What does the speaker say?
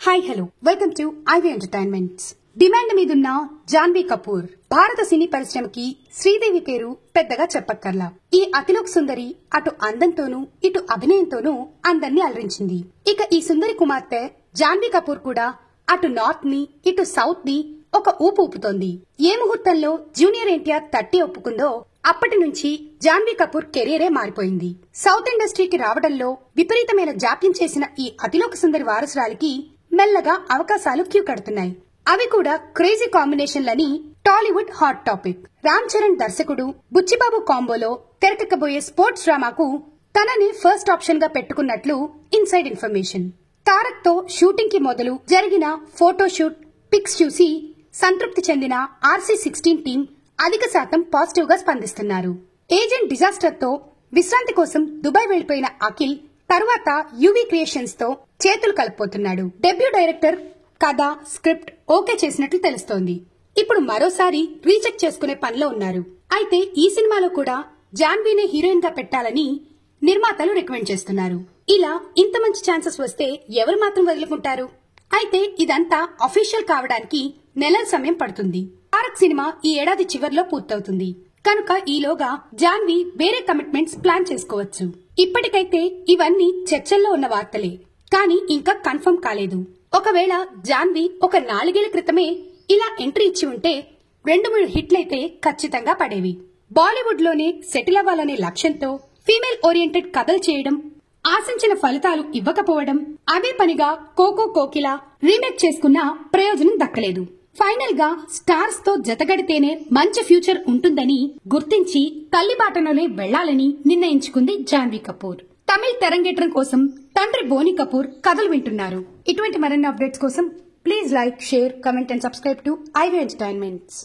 Hi hello welcome to ivy entertainments. Demand మీదున్న జాన్వీ కపూర్ భారత సినీ పరిశ్రమకి శ్రీదేవి పేరు పెద్దగా చెప్పక్కర్లా. ఈ అతిలోక్ సుందరి అటు అందంతోనూ ఇటు అభినయంతోనూ అందర్నీ అలరించింది. ఇక ఈ సుందరి కుమార్తె జాన్వీ కపూర్ కూడా అటు నార్త్ ని ఇటు సౌత్ ని ఒక ఊపు ఊపుతోంది. ఏ ముహూర్తంలో జూనియర్ ఎన్టీఆర్ 30 ఒప్పుకుందో అప్పటి నుంచి జాన్వీ కపూర్ కెరీరే మారిపోయింది. సౌత్ ఇండస్ట్రీకి రావడంలో విపరీతమైన జాప్యం చేసిన ఈ అతిలోక సుందరి వారసురాలికి మెల్లగా అవకాశాలు క్యూ కడుతున్నాయి. అవి కూడా క్రేజీ కాంబినేషన్లని Tollywood hot topic. Ram Charan దర్శకుడు బుచ్చిబాబు కాంబోలో తెరకెక్కబోయే స్పోర్ట్స్ డ్రామాకు తనని ఫస్ట్ ఆప్షన్ గా పెట్టుకున్నట్లు ఇన్సైడ్ ఇన్ఫర్మేషన్. తారక్ తో షూటింగ్ కి మొదలు జరిగిన ఫోటోషూట్ పిక్స్ చూసి సంతృప్తి చెందిన RC16 టీం అధిక శాతం పాజిటివ్ గా స్పందిస్తున్నారు. ఏజెంట్ డిజాస్టర్ తో విశ్రాంతి కోసం దుబాయ్ వెళ్లిపోయిన అఖిల్ తరువాత యువి క్రియేషన్స్ తో చేతులు కలుపుతున్నాడు. డెబ్యూ డైరెక్టర్ కథ స్క్రిప్ట్ ఓకే చేసినట్లు తెలుస్తోంది. ఇప్పుడు మరోసారి రీచెక్ చేసుకునే పనిలో ఉన్నారు. అయితే ఈ సినిమాలో కూడా జాన్వీనే హీరోయిన్ గా పెట్టాలని నిర్మాతలు రికమెండ్ చేస్తున్నారు. ఇలా ఇంత మంచి ఛాన్సెస్ వస్తే ఎవరు మాత్రం వదులుకుంటారు? అయితే ఇదంతా అఫీషియల్ కావడానికి నెలల సమయం పడుతుంది. తారక్ సినిమా ఈ ఏడాది చివర్లో పూర్తవుతుంది కనుక ఈలోగా జాన్వీ వేరే కమిట్మెంట్స్ ప్లాన్ చేసుకోవచ్చు. ఇప్పటికైతే ఇవన్నీ చర్చల్లో ఉన్న వార్తలే, కానీ ఇంకా కన్ఫర్మ్ కాలేదు. ఒకవేళ జాన్వీ ఒక 4 ఏళ్ల క్రితమే ఇలా ఎంట్రీ ఇచ్చి ఉంటే 2-3 హిట్లయితే ఖచ్చితంగా పడేవి. బాలీవుడ్ లోనే సెటిల్ అవ్వాలనే లక్ష్యంతో ఫీమేల్ ఓరియంటెడ్ కథలు చేయడం, ఆశించిన ఫలితాలు ఇవ్వకపోవడం, అదే పనిగా కోకో కోకిల రీమేక్ చేసుకున్న ప్రయోజనం దక్కలేదు. ఫైనల్ గా స్టార్స్ తో జతగడితేనే మంచి ఫ్యూచర్ ఉంటుందని గుర్తించి తల్లి బాటలోనే వెళ్లాలని నిర్ణయించుకుంది జాన్వీ కపూర్. తమిళ్ తెరంగేట్రం కోసం తండ్రి బోని కపూర్ కథలు వింటున్నారు. ఇటువంటి మరిన్ని అప్డేట్స్ కోసం please like, share, comment and subscribe to ivy entertainments.